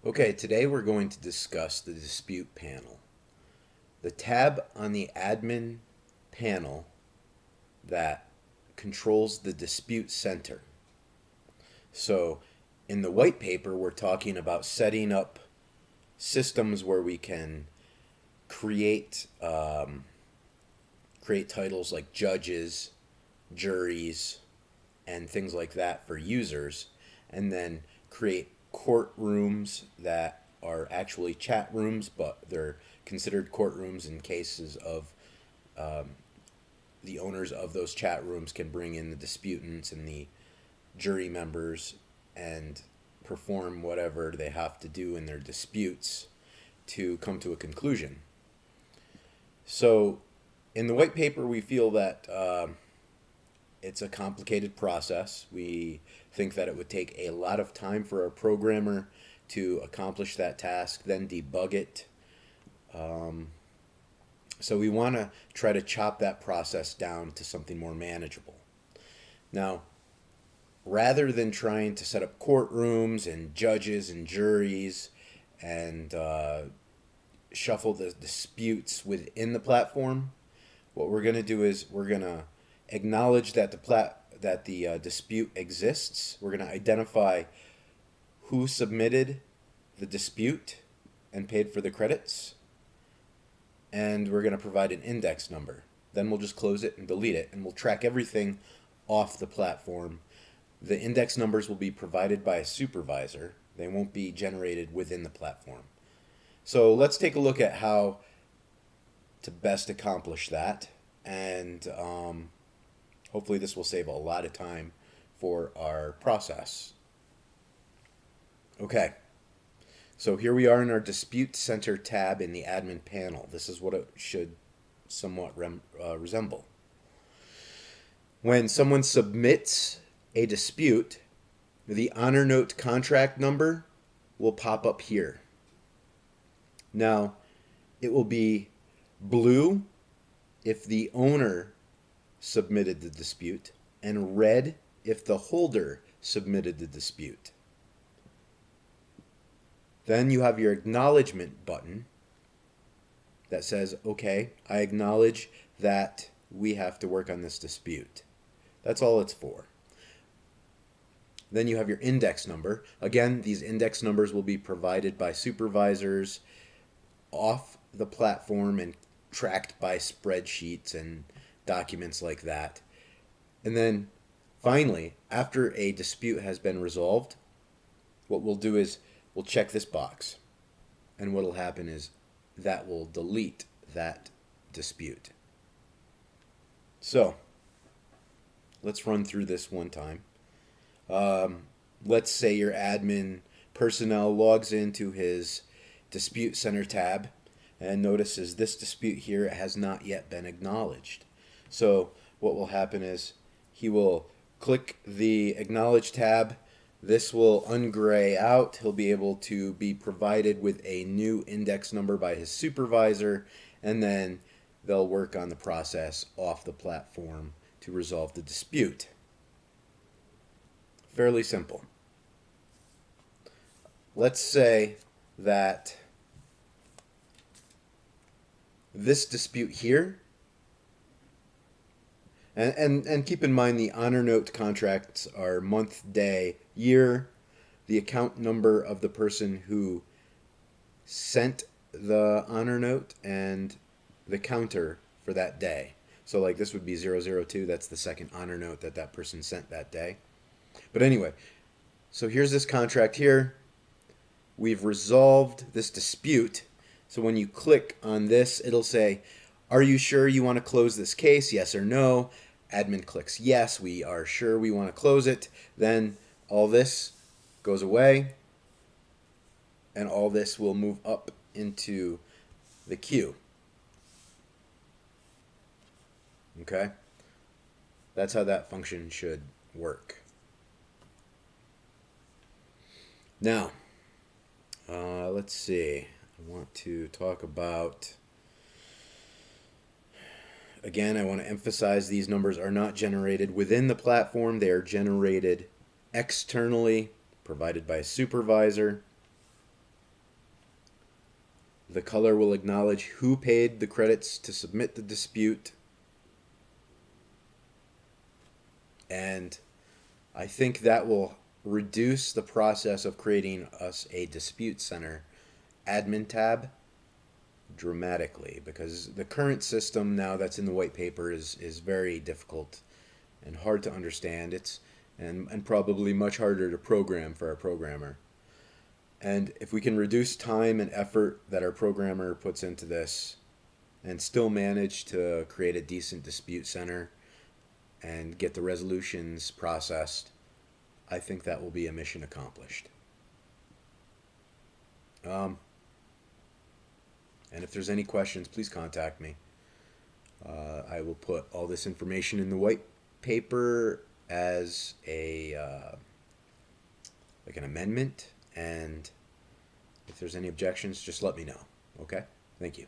Okay, today we're going to discuss the dispute panel. The tab on the admin panel that controls the dispute center. So, in the white paper, we're talking about setting up systems where we can create create titles like judges, juries, and things like that for users, and then create courtrooms that are actually chat rooms, but they're considered courtrooms in cases of the owners of those chat rooms can bring in the disputants and the jury members and perform whatever they have to do in their disputes to come to a conclusion. So, in the white paper, we feel that it's a complicated process. We think that it would take a lot of time for a programmer to accomplish that task, then debug it. So we want to try to chop that process down to something more manageable. Now, rather than trying to set up courtrooms and judges and juries and shuffle the disputes within the platform, what we're going to do is we're going to acknowledge that the dispute exists. We're going to identify who submitted the dispute and paid for the credits, and we're going to provide an index number. Then we'll just close it and delete it, and we'll track everything off the platform. The index numbers will be provided by a supervisor. They won't be generated within the platform. So let's take a look at how to best accomplish that, and hopefully this will save a lot of time for our process. Okay, so here we are in our Dispute Center tab in the admin panel. This is what it should somewhat resemble. When someone submits a dispute, the honor note contract number will pop up here. Now, it will be blue if the owner submitted the dispute, and red if the holder submitted the dispute. Then you have your acknowledgement button that says, okay, I acknowledge that we have to work on this dispute. That's all it's for. Then you have your index number. Again, these index numbers will be provided by supervisors off the platform and tracked by spreadsheets and documents like that. And then finally, after a dispute has been resolved, what we'll do is we'll check this box. And what will happen is that will delete that dispute. So, let's run through this one time. Let's say your admin personnel logs into his Dispute Center tab and notices this dispute here has not yet been acknowledged. So what will happen is he will click the Acknowledge tab. This will ungray out. He'll be able to be provided with a new index number by his supervisor, and then they'll work on the process off the platform to resolve the dispute. Fairly simple. Let's say that this dispute here, and keep in mind the honor note contracts are month, day, year, the account number of the person who sent the honor note, and the counter for that day. So like this would be 002, that's the second honor note that that person sent that day. But anyway, so here's this contract here. We've resolved this dispute. So when you click on this, it'll say, are you sure you want to close this case? Yes or no? Admin clicks yes, we are sure we want to close it. Then all this goes away, and all this will move up into the queue. Okay? That's how that function should work. Now, let's see. I want to talk about, again, I want to emphasize these numbers are not generated within the platform. They are generated externally, provided by a supervisor. The color will acknowledge who paid the credits to submit the dispute. And I think that will reduce the process of creating us a dispute center admin tab dramatically, because the current system now that's in the white paper is very difficult and hard to understand. It's and probably much harder to program for a programmer. And if we can reduce time and effort that our programmer puts into this and still manage to create a decent dispute center and get the resolutions processed, I think that will be a mission accomplished. And if there's any questions, please contact me. I will put all this information in the white paper as a like an amendment, and if there's any objections, just let me know. Okay? Thank you.